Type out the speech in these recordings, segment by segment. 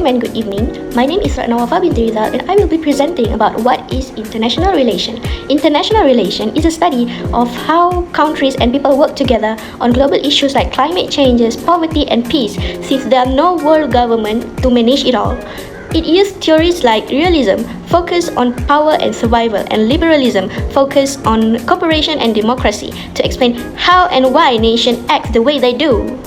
and good evening. My name is RATNAWAFA binti RIZAL and I will be presenting about what is international relation. International relation is a study of how countries and people work together on global issues like climate changes, poverty and peace, since there are no world government to manage it all. It uses theories like realism, focus on power and survival, and liberalism, focus on cooperation and democracy, to explain how and why nations act the way they do.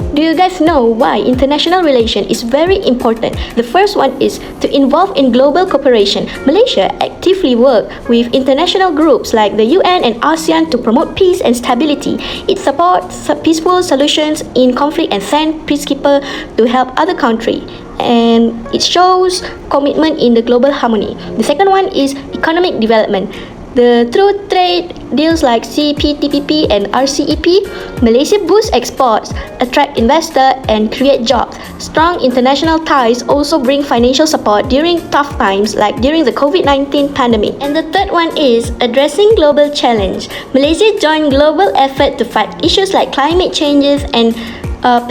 Do you guys know why international relation is very important? The first one is to involve in global cooperation. Malaysia actively work with international groups like the UN and ASEAN to promote peace and stability. It supports peaceful solutions in conflict and send peacekeepers to help other countries. And it shows commitment in the global harmony. The second one is economic development. Through trade deals like CPTPP and RCEP, Malaysia boosts exports, attract investors, and create jobs. Strong international ties also bring financial support during tough times like during the COVID-19 pandemic. And the third one is addressing global challenge. Malaysia joined global effort to fight issues like climate changes and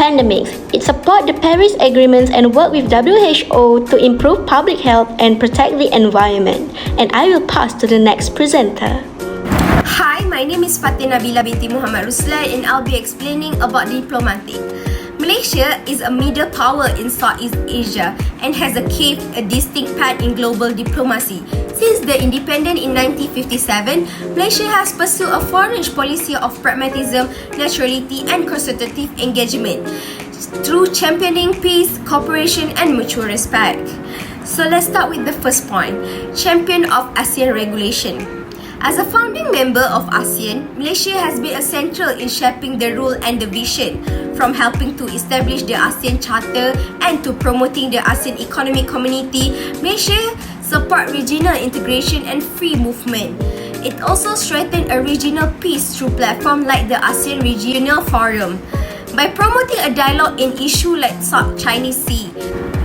pandemics. It supports the Paris agreements and work with WHO to improve public health and protect the environment. And I will pass to the next presenter. Hi, my name is NABILA binti RUSLAN and I'll be explaining about diplomatic. Malaysia is a middle power in Southeast Asia and has a distinct part in global diplomacy. Since the independence in 1957, Malaysia has pursued a foreign policy of pragmatism, neutrality and consultative engagement through championing peace, cooperation and mutual respect. So let's start with the first point, champion of ASEAN regulation. As a founding member of ASEAN, Malaysia has been central in shaping the rule and the vision, from helping to establish the ASEAN Charter and to promoting the ASEAN Economic Community. Malaysia support regional integration and free movement. It also strengthened a regional peace through platforms like the ASEAN Regional Forum. By promoting a dialogue in issues like South China Sea.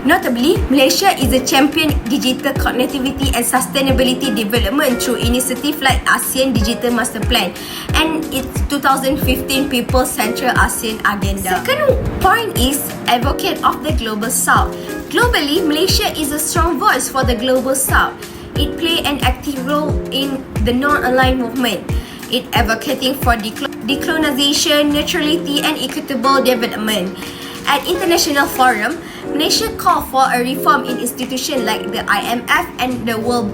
Notably, Malaysia is a champion digital connectivity and sustainability development through initiatives like ASEAN Digital Master Plan and its 2015 People's Central ASEAN Agenda. Second point is advocate of the Global South. Globally, Malaysia is a strong voice for the Global South. It plays an active role in the non-aligned movement. It advocating for decolonization, neutrality and equitable development. At international forum, Malaysia called for a reform in institutions like the IMF and the World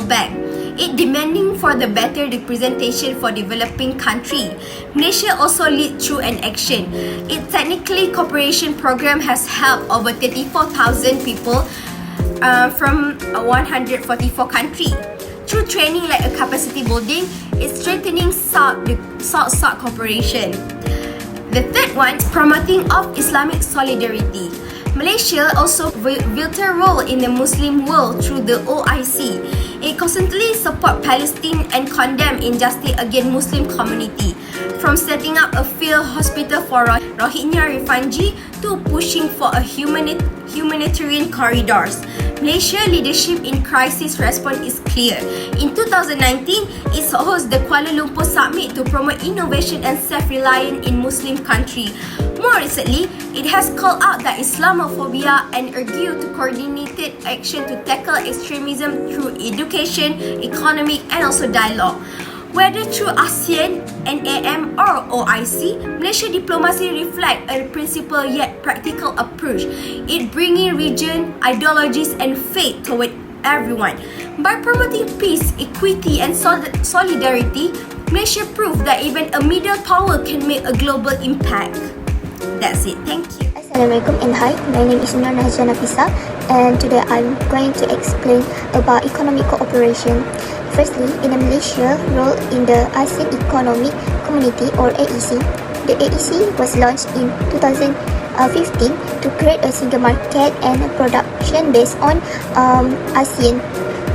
Bank. It demanding for the better representation for developing countries. Malaysia also lead through an action. Its technically cooperation program has helped over 34,000 people from 144 countries. Through training like a capacity building, it's strengthening South-South cooperation. The third one is promoting of Islamic solidarity. Malaysia also vital role in the Muslim world through the OIC. It constantly support Palestine and condemn injustice against Muslim community, from setting up a field hospital for Rohingya refugees to pushing for a humanitarian corridors. Malaysia leadership in crisis response is clear. In 2019, it hosts the Kuala Lumpur Summit to promote innovation and self-reliance in Muslim countries. More recently, it has called out the Islamophobia and argued to coordinated action to tackle extremism through education, economic and also dialogue. Whether through ASEAN, NAM or OIC, Malaysia diplomacy reflects a principled yet practical approach. It bringing region, ideologies and faith toward everyone. By promoting peace, equity and solidarity, Malaysia proved that even a middle power can make a global impact. That's it. Thank you. Assalamualaikum and hi, my name is NAFISA and today I'm going to explain about economic cooperation. Firstly, in Malaysia role in the ASEAN Economic Community or AEC. The AEC was launched in 2015 to create a single market and production based on ASEAN,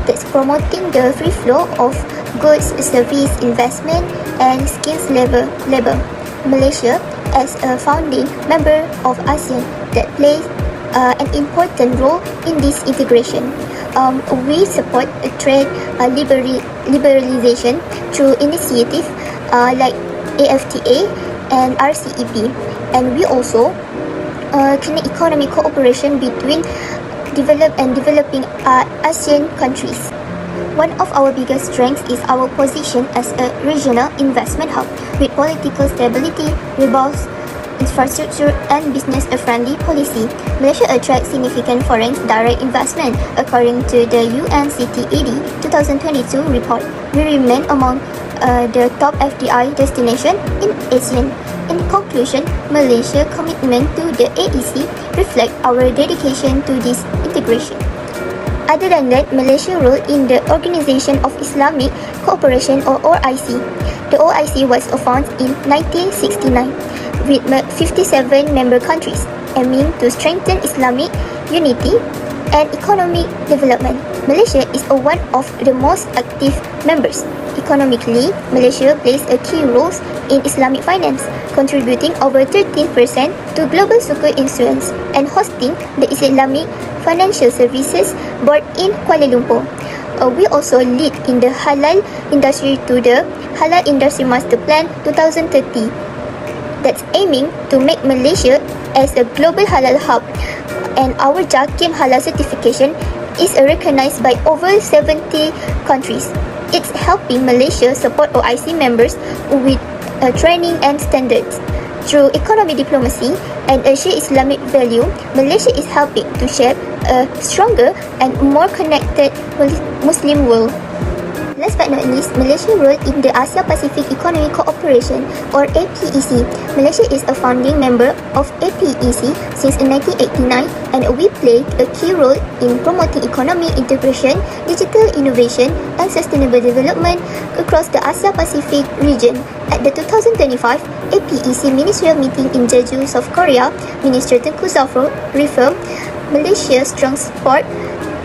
that's promoting the free flow of goods, service, investment and skills labor. Malaysia, as a founding member of ASEAN, that plays an important role in this integration. We support trade liberalization through initiatives like AFTA and RCEP, and we also economic cooperation between developed and developing ASEAN countries. One of our biggest strengths is our position as a regional investment hub with political stability, robust infrastructure and business-friendly policy. Malaysia attracts significant foreign direct investment. According to the UNCTAD 2022 report, we remain among the top FDI destination in ASEAN. In conclusion, Malaysia's commitment to the AEC reflects our dedication to this integration. Other than that, Malaysia's role in the Organization of Islamic Cooperation or OIC. The OIC was founded in 1969 with 57 member countries, aiming to strengthen Islamic unity and economic development. Malaysia is one of the most active members. Economically, Malaysia plays a key role in Islamic finance, contributing over 13% to global suku influence and hosting the Islamic Financial Services Board in Kuala Lumpur. We also lead in the halal industry to the Halal Industry Master Plan 2030 that's aiming to make Malaysia as a global halal hub, and our JAKIM halal certification is recognized by over 70 countries. It's helping Malaysia support OIC members with training and standards. Through economic diplomacy and a shared Islamic value, Malaysia is helping to shape a stronger and more connected Muslim world. Last but not least, Malaysia's role in the Asia-Pacific Economic Cooperation or APEC. Malaysia is a founding member of APEC since 1989, and we play a key role in promoting economic integration, digital innovation and sustainable development across the Asia-Pacific region. At the 2025 APEC Ministerial Meeting in Jeju, South Korea, Minister Tengku Zafrul reaffirmed Malaysia's strong support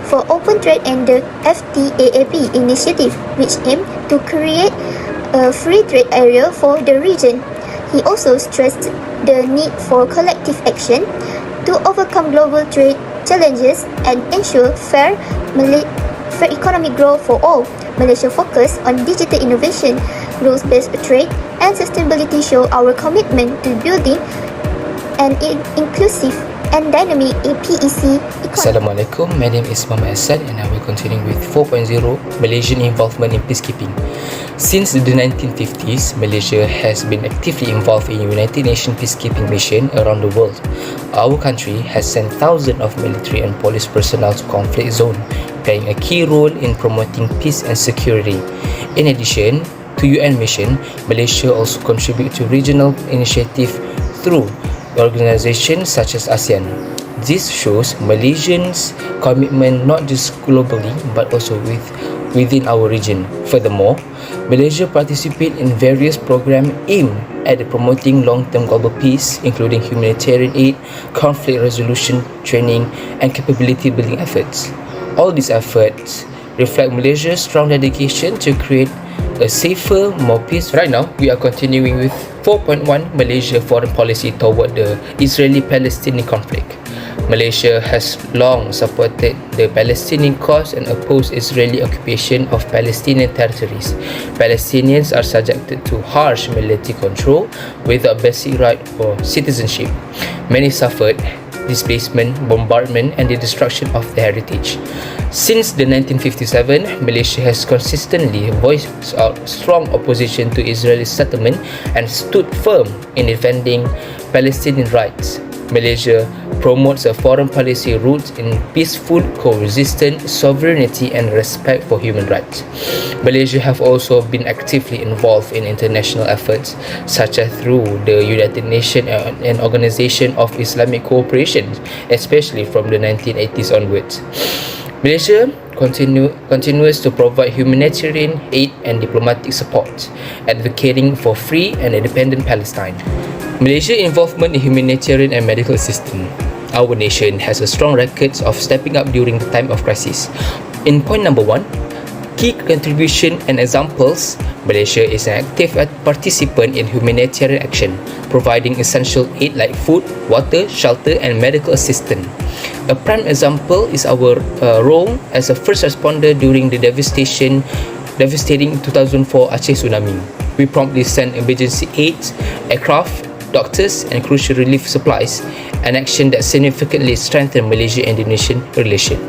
for open trade and the FTAAP initiative, which aimed to create a free trade area for the region. He also stressed the need for collective action to overcome global trade challenges and ensure fair economic growth for all. Malaysia focus on digital innovation, rules-based trade and sustainability show our commitment to building an inclusive and dynamic APEC economy. Assalamualaikum, my name is Muhammad and I will continue with 4.0 Malaysian involvement in peacekeeping. Since the 1950s, Malaysia has been actively involved in United Nations peacekeeping mission around the world. Our country has sent thousands of military and police personnel to conflict zone, playing a key role in promoting peace and security. In addition to UN mission, Malaysia also contributes to regional initiatives through organizations such as ASEAN. This shows Malaysians' commitment not just globally but also within our region. Furthermore, Malaysia participates in various programs aimed at promoting long-term global peace, including humanitarian aid, conflict resolution training, and capability building efforts. All these efforts reflect Malaysia's strong dedication to create a safer, more peaceful. Right now, we are continuing with 4.1 Malaysia foreign policy toward the Israeli-Palestinian conflict. Malaysia has long supported the Palestinian cause and opposed Israeli occupation of Palestinian territories. Palestinians are subjected to harsh military control without basic right or citizenship. Many suffered displacement, bombardment, and the destruction of their heritage. Since the 1957, Malaysia has consistently voiced out strong opposition to Israeli settlement and stood firm in defending Palestinian rights. Malaysia promotes a foreign policy rooted in peaceful coexistence, sovereignty, and respect for human rights. Malaysia have also been actively involved in international efforts, such as through the United Nations and Organization of Islamic Cooperation, especially from the 1980s onwards. Malaysia continues to provide humanitarian aid and diplomatic support, advocating for free and independent Palestine. Malaysia's involvement in humanitarian and medical assistance. Our nation has a strong record of stepping up during the time of crisis. In point number 1, key contribution and examples, Malaysia is an active participant in humanitarian action, providing essential aid like food, water, shelter, and medical assistance. A prime example is our role as a first responder during the devastating 2004 Aceh tsunami. We promptly sent emergency aids, aircraft, doctors, and crucial relief supplies, an action that significantly strengthened Malaysia-Indonesian relation.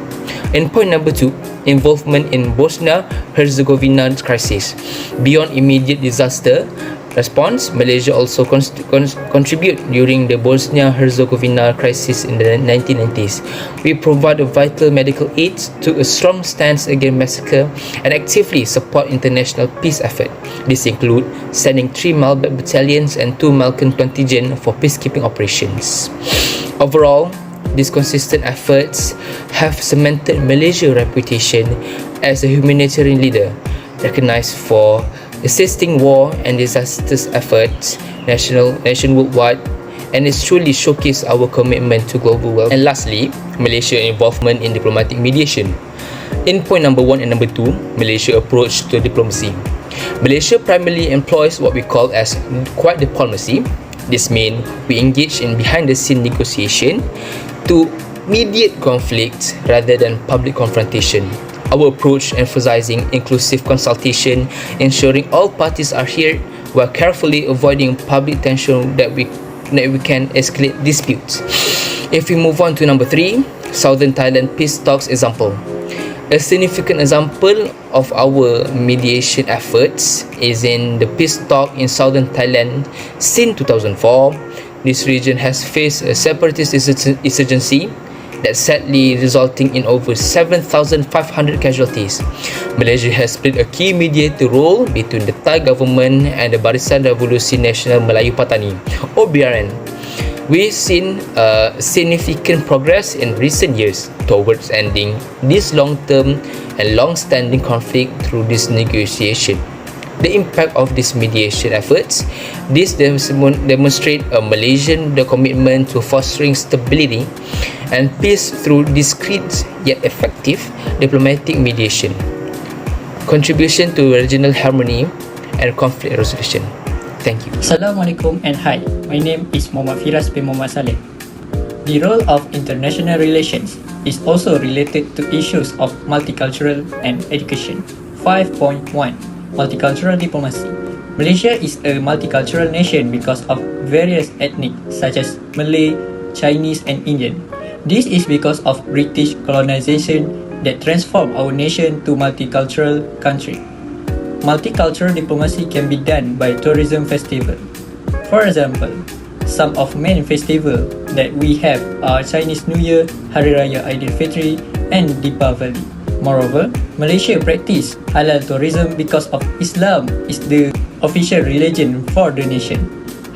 In point number 2, involvement in Bosnia-Herzegovina crisis. Beyond immediate disaster response, Malaysia also contribute during the Bosnia-Herzegovina crisis in the 1990s. We provided vital medical aid, took a strong stance against massacre, and actively support international peace effort. This include sending 3 Malbec battalions and 2 Malcan contingent for peacekeeping operations. Overall, these consistent efforts have cemented Malaysia's reputation as a humanitarian leader, recognized for assisting war and disasters efforts nation worldwide, and it's truly showcased our commitment to global welfare. And lastly, Malaysia's involvement in diplomatic mediation. In point number 1 and number 2, Malaysia's approach to diplomacy. Malaysia primarily employs what we call as quiet diplomacy. This means we engage in behind-the-scene negotiation to mediate conflicts rather than public confrontation. Our approach emphasizing inclusive consultation, ensuring all parties are heard while carefully avoiding public tension that we can escalate disputes. If we move on to number 3, Southern Thailand peace talks example. A significant example of our mediation efforts is in the peace talk in Southern Thailand since 2004. This region has faced a separatist insurgency that sadly resulting in over 7,500 casualties. Malaysia has played a key mediator role between the Thai government and the Barisan Revolusi Nasional Melayu Patani, or BRN. We've seen significant progress in recent years towards ending this long-term and long-standing conflict through this negotiation. The impact of these mediation efforts, this demonstrate a Malaysian commitment to fostering stability and peace through discreet yet effective diplomatic mediation, contribution to regional harmony and conflict resolution. Thank you. Assalamualaikum and hi. My name is FIRAS bin SALLEH. The role of international relations is also related to issues of multicultural and education. 5.1 Multicultural diplomacy. Malaysia is a multicultural nation because of various ethnic such as Malay, Chinese and Indian. This is because of British colonization that transformed our nation to multicultural country. Multicultural diplomacy can be done by tourism festival. For example, some of main festival that we have are Chinese New Year, Hari Raya Aidilfitri and Deepavali. Moreover, Malaysia practice halal tourism because of Islam is the official religion for the nation.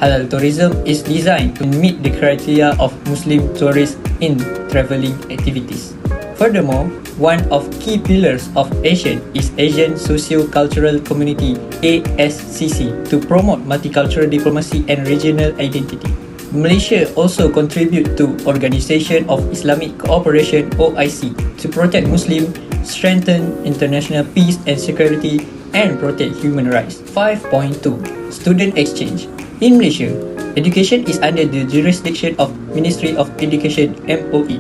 Halal tourism is designed to meet the criteria of Muslim tourists in travelling activities. Furthermore, one of key pillars of ASEAN is Asian Socio-Cultural Community (ASCC) to promote multicultural diplomacy and regional identity. Malaysia also contribute to Organisation of Islamic Cooperation (OIC) to protect Muslim, strengthen international peace and security, and protect human rights. 5.2 Student exchange. In Malaysia, education is under the jurisdiction of Ministry of Education (MOE).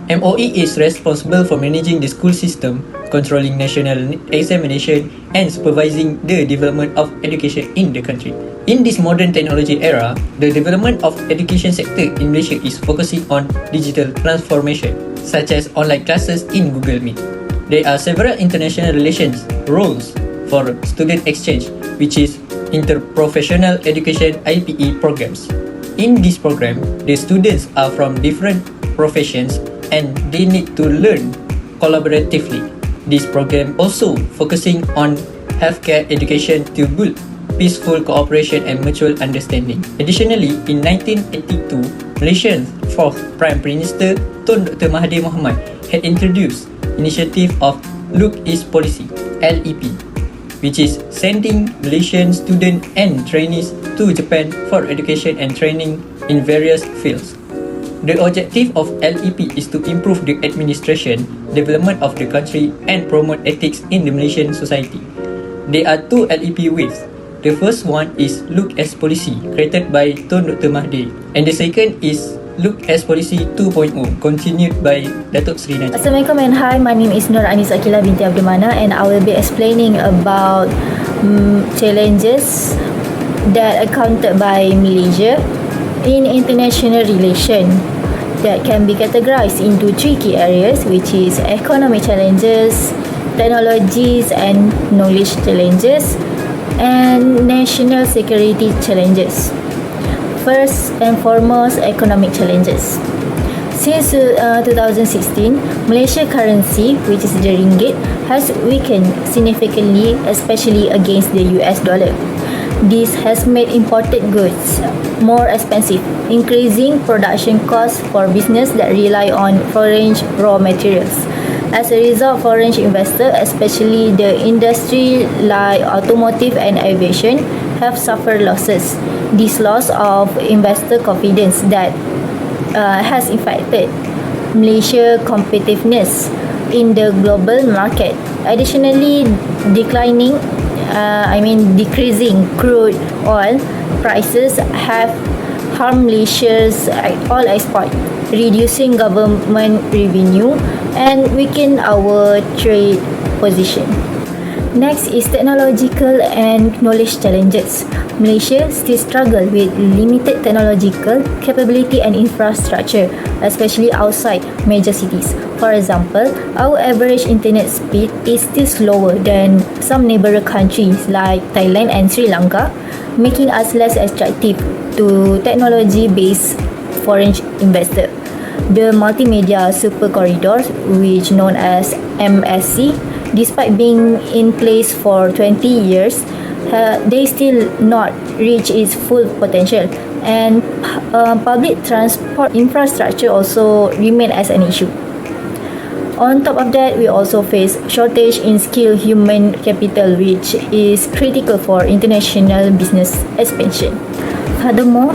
MOE is responsible for managing the school system, controlling national examination, and supervising the development of education in the country. In this modern technology era, the development of education sector in Malaysia is focusing on digital transformation, such as online classes in Google Meet. There are several international relations roles for student exchange, which is interprofessional education (IPE) programs. In this program, the students are from different professions and they need to learn collaboratively. This program also focusing on healthcare education to build peaceful cooperation and mutual understanding. Additionally, in 1982, Malaysia's fourth Prime Minister Tun Dr. Mahathir Mohamad had introduced initiative of Look East Policy (LEP), which is sending Malaysian students and trainees to Japan for education and training in various fields. The objective of LEP is to improve the administration, development of the country and promote ethics in the Malaysian society. There are two LEP waves. The first one is Look As Policy, created by Tun Dr. Mahathir, and the second is Look As Policy 2.0, continued by Datuk Seri Najib. Assalamualaikum and hi, my name is AQILAH binti MUHAMAD and I will be explaining about challenges that accounted by Malaysia in international relation. that can be categorized into three key areas, which is economic challenges, technologies and knowledge challenges, and national security challenges. First and foremost, economic challenges. Since 2016, Malaysia currency, which is the ringgit, has weakened significantly, especially against the US dollar. This has made imported goods more expensive, increasing production costs for business that rely on foreign raw materials. As a result, foreign investors, especially the industry like automotive and aviation, have suffered losses. This loss of investor confidence that has affected Malaysia's competitiveness in the global market. Additionally, decreasing crude oil prices have harmed Malaysia's oil export, reducing government revenue and weaken our trade position. Next is technological and knowledge challenges. Malaysia still struggles with limited technological capability and infrastructure, especially outside major cities. For example, our average internet speed is still slower than some neighboring countries like Thailand and Sri Lanka, making us less attractive to technology-based foreign investors. The multimedia super corridors, which known as MSC, despite being in place for 20 years, they still not reach its full potential, and public transport infrastructure also remain as an issue. On top of that, we also face shortage in skilled human capital, which is critical for international business expansion. Furthermore,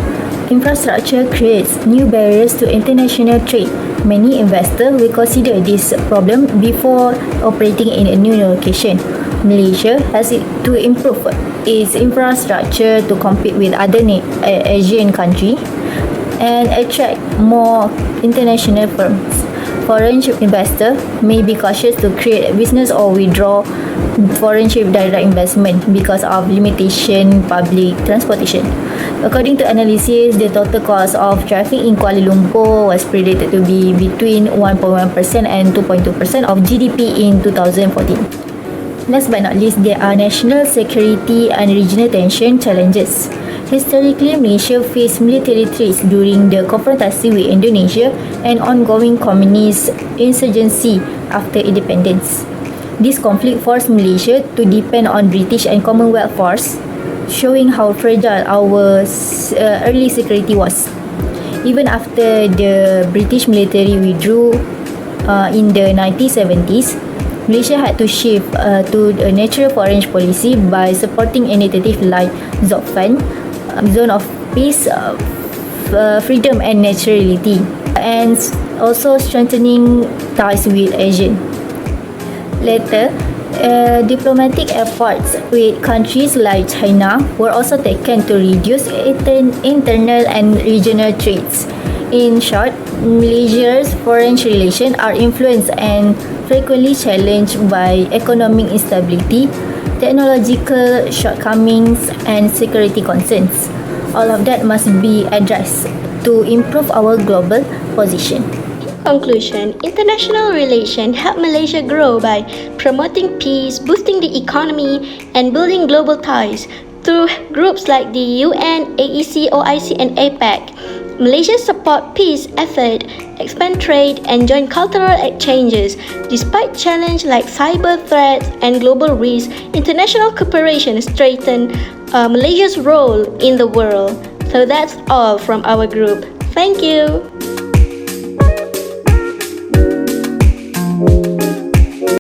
infrastructure creates new barriers to international trade. Many investors will consider this problem before operating in a new location. Malaysia has to improve its infrastructure to compete with other Asian countries and attract more international firms. Foreign investors may be cautious to create a business or withdraw foreign direct investment because of limitation public transportation. According to analysis, the total cost of traffic in Kuala Lumpur was predicted to be between 1.1% and 2.2% of GDP in 2014. Last but not least, there are national security and regional tension challenges. Historically, Malaysia faced military threats during the confrontation with Indonesia and ongoing communist insurgency after independence. This conflict forced Malaysia to depend on British and Commonwealth force, showing how fragile our early security was. Even after the British military withdrew in the 1970s, Malaysia had to shift to a natural foreign policy by supporting initiatives like ZOOL, Zone of Peace, Freedom and Neutrality, and also strengthening ties with ASEAN. Later, diplomatic efforts with countries like China were also taken to reduce internal and regional threats. In short, Malaysia's foreign relations are influenced and frequently challenged by economic instability, technological shortcomings, and security concerns. All of that must be addressed to improve our global position. Conclusion, international relations help Malaysia grow by promoting peace, boosting the economy, and building global ties through groups like the UN, AEC, OIC, and APEC. Malaysia support peace effort, expand trade, and join cultural exchanges. Despite challenges like cyber threats and global risks, international cooperation strengthens Malaysia's role in the world. So that's all from our group. Thank you.